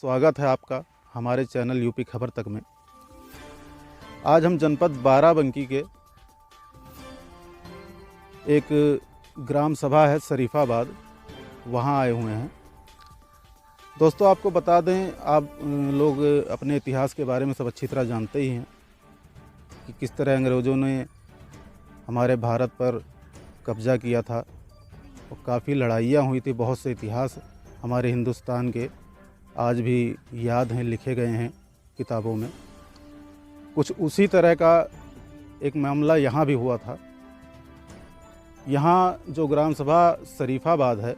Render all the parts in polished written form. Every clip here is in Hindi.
स्वागत है आपका हमारे चैनल यूपी खबर तक में। आज हम जनपद बाराबंकी के एक ग्राम सभा है शरीफाबाद, वहाँ आए हुए हैं। दोस्तों आपको बता दें, आप लोग अपने इतिहास के बारे में सब अच्छी तरह जानते ही हैं कि किस तरह अंग्रेज़ों ने हमारे भारत पर कब्ज़ा किया था और काफ़ी लड़ाइयाँ हुई थी। बहुत से इतिहास हमारे हिंदुस्तान के आज भी याद हैं, लिखे गए हैं किताबों में। कुछ उसी तरह का एक मामला यहाँ भी हुआ था। यहाँ जो ग्राम सभा शरीफाबाद है,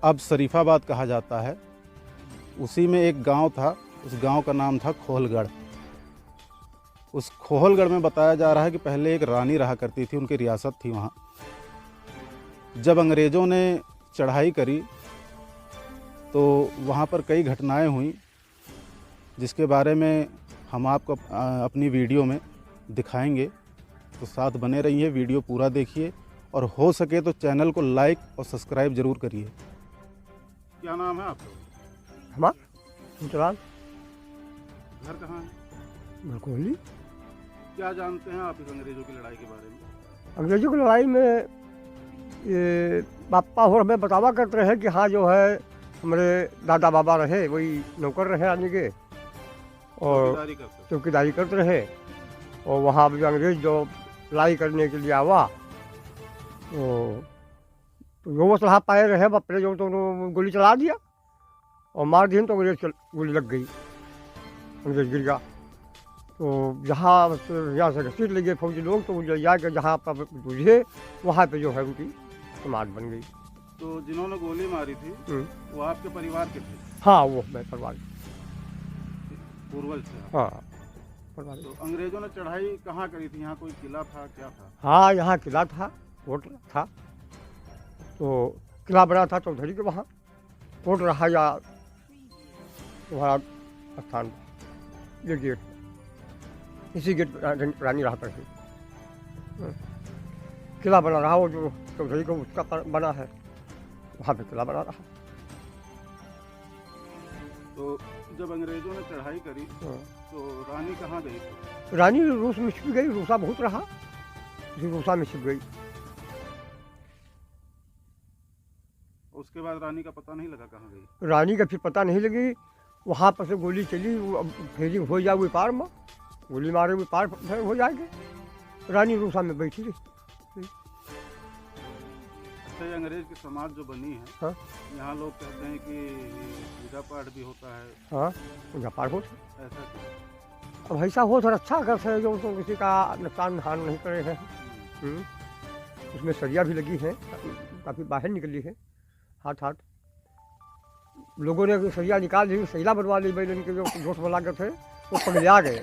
अब शरीफाबाद कहा जाता है, उसी में एक गांव था। उस गांव का नाम था खोहलगढ़। उस खोहलगढ़ में बताया जा रहा है कि पहले एक रानी रहा करती थी, उनकी रियासत थी वहाँ। जब अंग्रेज़ों ने चढ़ाई करी तो वहाँ पर कई घटनाएं हुई, जिसके बारे में हम आपको अपनी वीडियो में दिखाएंगे। तो साथ बने रहिए, वीडियो पूरा देखिए और हो सके तो चैनल को लाइक और सब्सक्राइब ज़रूर करिए। क्या नाम है आपका? हमारा घर कहाँ है? बिल्कुल। क्या जानते हैं आप इस अंग्रेज़ों की लड़ाई के बारे में? अंग्रेजों की लड़ाई में ये पापा और हमें बतावा करते रहे कि हाँ, जो है हमारे दादा बाबा रहे, वही नौकर रहे आने के और चौकीदारी करते रहे। और वहाँ भी अंग्रेज जो लड़ाई करने के लिए आवा तो जो सलाह पाए रहे अपने जो, तो उन्होंने गोली चला दिया और मार दिया। तो अंग्रेज गोली लग गई, अंग्रेज गिर गया। तो जहाँ यहाँ से घसीट ले गए फौजी लोग, तो वो जाकर जहाँ पर बुझे वहाँ पे जो है उनकी समाज बन गई। तो जिन्होंने गोली मारी थी वो आपके परिवार के थे? हाँ, वो मैं परिवार पूर्वज थे। हाँ, परिवार। तो अंग्रेजों ने चढ़ाई कहाँ करी थी? यहाँ कोई किला था, क्या था? हाँ, यहाँ किला था, कोर्ट था। तो किला बना था चौधरी के वहाँ, कोर्ट रहा या वहाँ स्थान, ये गेट, इसी गेट रानी रहा करती। किला बना रहा, वो जो चौधरी को उसका बना है, वहाँ पे किला बना रहा। तो जब अंग्रेजों ने चढ़ाई करी तो रानी कहाँ गई थी? रानी रूस में छिप गई, रूसा बहुत रहा, रूसा में छिप गई। उसके बाद रानी का पता नहीं लगा कहाँ गई? रानी का फिर पता नहीं लगी। वहाँ पर से गोली चली, फेरी हो जाए वो पार में, गोली मारे वो पार हो जाएंगे। रानी रूसा में बैठी रही। अच्छा, अंग्रेज की समाज जो बनी है, हाँ? यहाँ लोग कहते हैं कि पूजा पाठ भी होता है। हाँ, पूजा पाठ होता। ऐसा क्यों? अब ऐसा हो तो अच्छा अगर से जो तो किसी का नुकसान हानि नहीं करे हैं। उसमें सरिया भी लगी है, काफ़ी बाहर निकली है, हाथ लोगों ने सरिया निकाल दी, सैला बनवा ली। बैल इनके जो जोश बना कर थे वो पगला गए,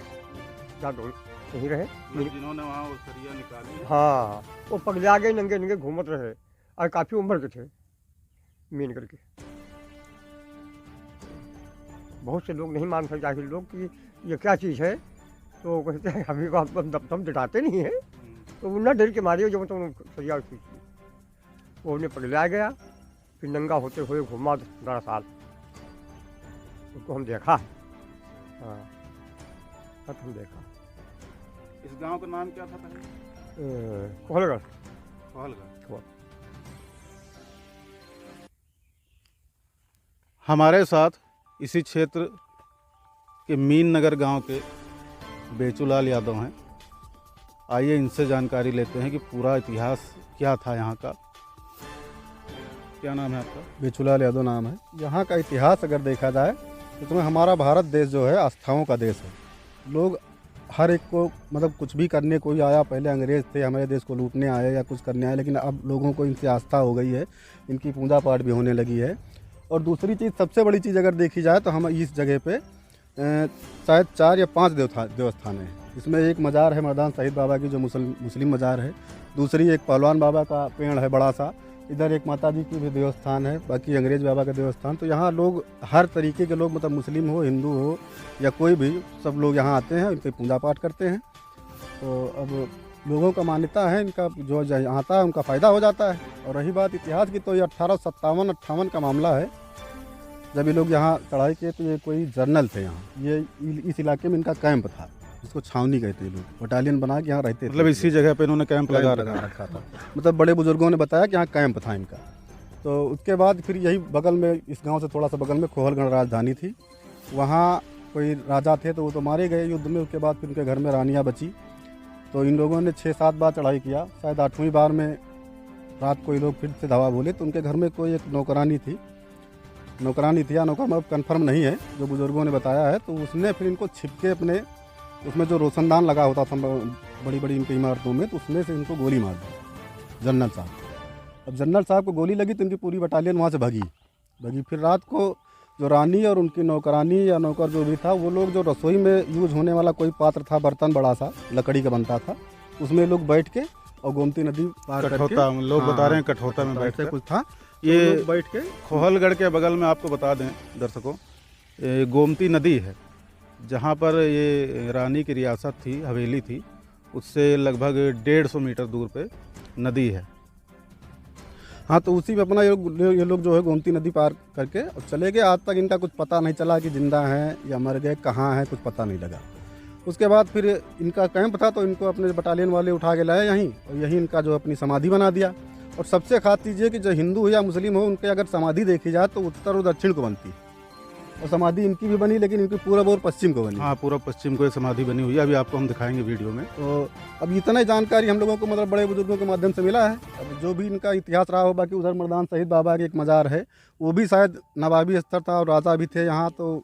नहीं रहे जिन्होंने वहाँ वो सरिया निकाली। हाँ, वो पगला गए, नंगे नंगे घूमत रहे और काफ़ी उम्र के थे, मीन करके। बहुत से लोग नहीं मान सकते, जाहिर लोग, कि ये क्या चीज़ है। तो कहते हैं अभी को हम डटाते नहीं हैं। तो वो न डर के मारे जो तो सरिया खींच ली, वो उन्हें पगला गया। फिर नंगा होते हुए घूमा 12 साल, उसको हम देखा है। हाँ, हम देखा। इस गांव का नाम क्या था पहले? खोहलगढ़। खोहलगढ़। हमारे साथ इसी क्षेत्र के मीन नगर गांव के बेचूलाल यादव हैं। आइए इनसे जानकारी लेते हैं कि पूरा इतिहास क्या था यहाँ का। क्या नाम है आपका? बेचूलाल यादव नाम है। यहाँ का इतिहास अगर देखा जाए तो तुम्हें हमारा भारत देश जो है आस्थाओं का देश है। लोग हर एक को मतलब कुछ भी करने, कोई आया, पहले अंग्रेज़ थे हमारे देश को लूटने आए या कुछ करने आए, लेकिन अब लोगों को इनसे आस्था हो गई है, इनकी पूजा पाठ भी होने लगी है। और दूसरी चीज़, सबसे बड़ी चीज़ अगर देखी जाए तो हम इस जगह पे शायद 4 या 5 देवस्थान हैं। इसमें एक मज़ार है मर्दान शहीद बाबा की, जो मुस्लिम मज़ार है। दूसरी एक पहलवान बाबा का पेड़ है बड़ा सा। इधर एक माता जी की भी देवस्थान है, बाकी अंग्रेज बाबा का देवस्थान। तो यहाँ लोग हर तरीके के लोग, मतलब मुस्लिम हो, हिंदू हो या कोई भी, सब लोग यहाँ आते हैं, इनकी पूजा पाठ करते हैं। तो अब लोगों का मान्यता है, इनका जो आता है उनका फ़ायदा हो जाता है। और रही बात इतिहास की, तो ये 1857-58 का मामला है जब ये लोग यहाँ चढ़ाई किए तो ये कोई जर्नल थे यहाँ, ये इस इलाके में इनका कैंप था, जिसको छावनी कहते हैं लोग, बटालियन बना के यहाँ रहते थे। मतलब इसी जगह पे इन्होंने कैंप लगा रखा था। मतलब बड़े बुजुर्गों ने बताया कि यहाँ कैंप था इनका। तो उसके बाद फिर यही बगल में, इस गांव से थोड़ा सा बगल में खोहलगढ़ राजधानी थी, वहाँ कोई राजा थे तो वो तो मारे गए युद्ध में। उसके बाद फिर उनके घर में रानियाँ बची, तो इन लोगों ने 6-7 बार चढ़ाई किया। शायद 8वीं बार में रात को ये लोग फिर से धावा बोले, तो उनके घर में कोई एक नौकरानी थी या नौकर, मतलब कन्फर्म नहीं है, जो बुजुर्गों ने बताया है। तो उसने फिर इनको छिपके अपने, उसमें जो रोशनदान लगा होता था बड़ी बड़ी इनकी इमारतों में, तो उसमें से इनको गोली मार दी जनरल साहब। अब जनरल साहब को गोली लगी तो इनकी पूरी बटालियन वहाँ से भागी। फिर रात को जो रानी और उनकी नौकरानी या नौकर जो भी था, वो लोग जो रसोई में यूज होने वाला कोई पात्र था, बर्तन बड़ा सा लकड़ी का बनता था, उसमें लोग बैठ के और गोमती नदी पार करके, लोग बता रहे हैं कठौता में बैठ के कुछ था, ये लोग बैठ के खोहलगढ़ के बगल में आपको बता दें दर्शकों, ये गोमती नदी है, जहाँ पर ये रानी की रियासत थी, हवेली थी, उससे लगभग 150 मीटर दूर पे नदी है। हाँ, तो उसी में अपना ये लोग जो है गोमती नदी पार करके और चले गए। आज तक इनका कुछ पता नहीं चला कि जिंदा हैं या मर गए, कहाँ हैं, कुछ पता नहीं लगा। उसके बाद फिर इनका कैंप था, तो इनको अपने बटालियन वाले उठा के लाए यहीं, और यहीं इनका जो अपनी समाधि बना दिया। और सबसे खास चीज़ ये कि जो हिंदू हो या मुस्लिम हो, उनके अगर समाधि देखी जाए तो उत्तर और दक्षिण को बनती है, और समाधि इनकी भी बनी, लेकिन इनकी पूरब और पश्चिम को बनी। हाँ, पूरब पश्चिम को ये समाधि बनी हुई है, अभी आपको हम दिखाएंगे वीडियो में। तो अब इतना ही जानकारी हम लोगों को मतलब बड़े बुजुर्गों के माध्यम से मिला है। अब जो भी इनका इतिहास रहा हो, बाकी उधर मर्दान शहीद बाबा की एक मज़ार है, वो भी शायद नवाबी स्तर था और राजा भी थे यहाँ, तो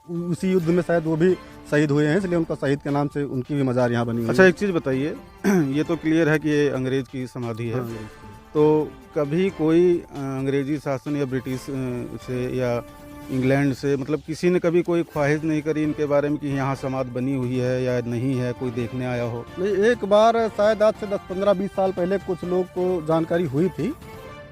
उसी युद्ध में शायद वो भी शहीद हुए हैं, इसलिए उनका शहीद के नाम से उनकी भी मज़ार यहाँ बनी हुई है। अच्छा, एक चीज़ बताइए, ये तो क्लियर है कि ये अंग्रेज की समाधि है। हाँ, तो कभी कोई अंग्रेजी शासन या ब्रिटिश से या इंग्लैंड से, मतलब किसी ने कभी कोई ख्वाहिश नहीं करी इनके बारे में कि यहाँ समाधि बनी हुई है या नहीं है, कोई देखने आया हो? नहीं, एक बार शायद आज से 10-15-20 साल पहले कुछ लोग को जानकारी हुई थी।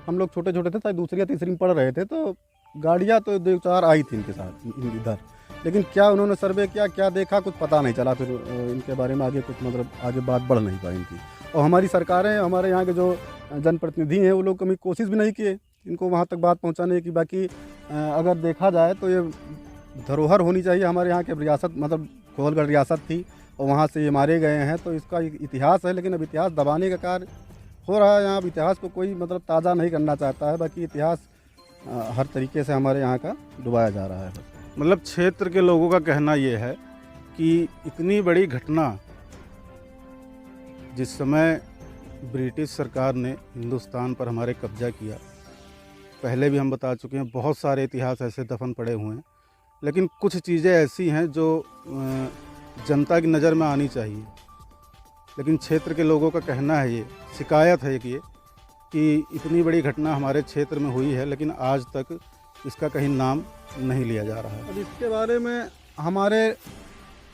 हम लोग छोटे छोटे थे, शायद दूसरी या तीसरी में पढ़ रहे थे, तो गाड़ियाँ तो 2-4 आई थी इनके साथ इधर, लेकिन क्या उन्होंने सर्वे किया, क्या देखा, कुछ पता नहीं चला। फिर इनके बारे में आगे कुछ मतलब आगे बात बढ़ नहीं पाई इनकी। और हमारी सरकारें, हमारे यहाँ के जो जनप्रतिनिधि हैं, वो लोग कभी कोशिश भी नहीं किए इनको वहाँ तक बात पहुँचाने की। बाकी अगर देखा जाए तो ये धरोहर होनी चाहिए हमारे यहाँ के रियासत, मतलब खोहलगढ़ रियासत थी और वहाँ से ये मारे गए हैं, तो इसका इतिहास है। लेकिन अब इतिहास दबाने का कार्य हो रहा है यहाँ। अब इतिहास को कोई मतलब ताज़ा नहीं करना चाहता है, बाकी इतिहास हर तरीके से हमारे यहाँ का डुबाया जा रहा है। मतलब क्षेत्र के लोगों का कहना ये है कि इतनी बड़ी घटना, जिस समय ब्रिटिश सरकार ने हिंदुस्तान पर हमारे कब्जा किया, पहले भी हम बता चुके हैं, बहुत सारे इतिहास ऐसे दफन पड़े हुए हैं, लेकिन कुछ चीज़ें ऐसी हैं जो जनता की नज़र में आनी चाहिए। लेकिन क्षेत्र के लोगों का कहना है, ये शिकायत है कि इतनी बड़ी घटना हमारे क्षेत्र में हुई है, लेकिन आज तक इसका कहीं नाम नहीं लिया जा रहा है। अब इसके बारे में हमारे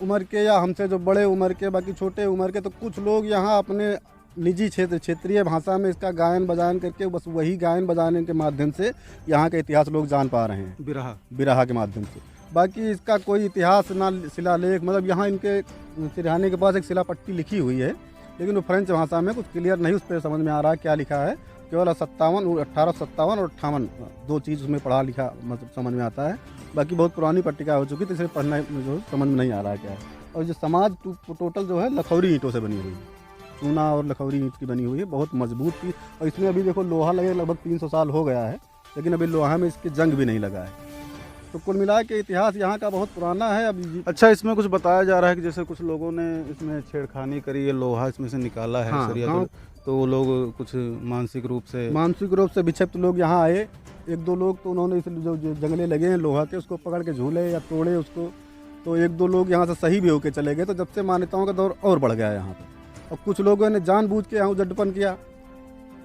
उम्र के या हमसे जो बड़े उम्र के, बाकी छोटे उम्र के, तो कुछ लोग यहाँ अपने निजी क्षेत्रीय भाषा में इसका गायन बजायन करके, बस वही गायन बजाने के माध्यम से यहाँ का इतिहास लोग जान पा रहे हैं, बिरहा के माध्यम से। बाकी इसका कोई इतिहास ना शिलालेख, मतलब यहाँ इनके सिरहाने के पास एक शिलापट्टी लिखी हुई है, लेकिन वो फ्रेंच भाषा में कुछ क्लियर नहीं उस पर समझ में आ रहा है क्या लिखा है। केवल 1857 और 58 दो चीज़ उसमें पढ़ा लिखा मतलब समझ में आता है। बाकी बहुत पुरानी पट्टिका हो चुकी, तो इसे पढ़ना जो समझ में नहीं आ रहा है क्या है। और जो समाज टोटल जो है लखौरी ईंटों से बनी हुई है, चूना और लखौरी ईंट की बनी हुई है, बहुत मजबूत चीज़। और इसमें अभी देखो लोहा लगे लगभग 300 साल हो गया है, लेकिन अभी लोहा में इसकी जंग भी नहीं लगा है। तो कुल मिला के इतिहास यहाँ का बहुत पुराना है। अभी अच्छा, इसमें कुछ बताया जा रहा है कि जैसे कुछ लोगों ने इसमें छेड़खानी करी, ये लोहा इसमें से निकाला है। हाँ, सरिया तो वो लोग कुछ मानसिक रूप से विक्षिप्त लोग यहाँ आए, 1-2 लोग, तो उन्होंने इस जो जंगले लगे हैं लोहा के, उसको पकड़ के झूले या तोड़े उसको, तो 1-2 लोग यहाँ से सही भी होके चले गए। तो जब से मान्यताओं का दौर और बढ़ गया है यहाँ पर। और कुछ लोगों ने जानबूझ के यहाँ उजड्डपन किया,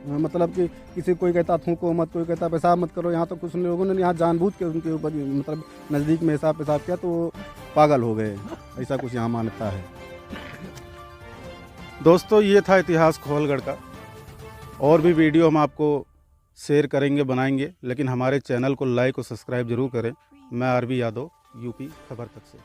मतलब कि किसी कोई कहता थूको मत, कोई कहता पेशाब मत करो, यहाँ तो कुछ लोगों ने यहाँ जानबूझ के उनके ऊपर मतलब नज़दीक में पेशाब किया, तो वो पागल हो गए, ऐसा कुछ यहाँ मान्यता है। दोस्तों, ये था इतिहास खोहलगढ़ का। और भी वीडियो हम आपको शेयर करेंगे, बनाएंगे, लेकिन हमारे चैनल को लाइक और सब्सक्राइब जरूर करें। मैं आरबी यादव, यूपी खबर तक से।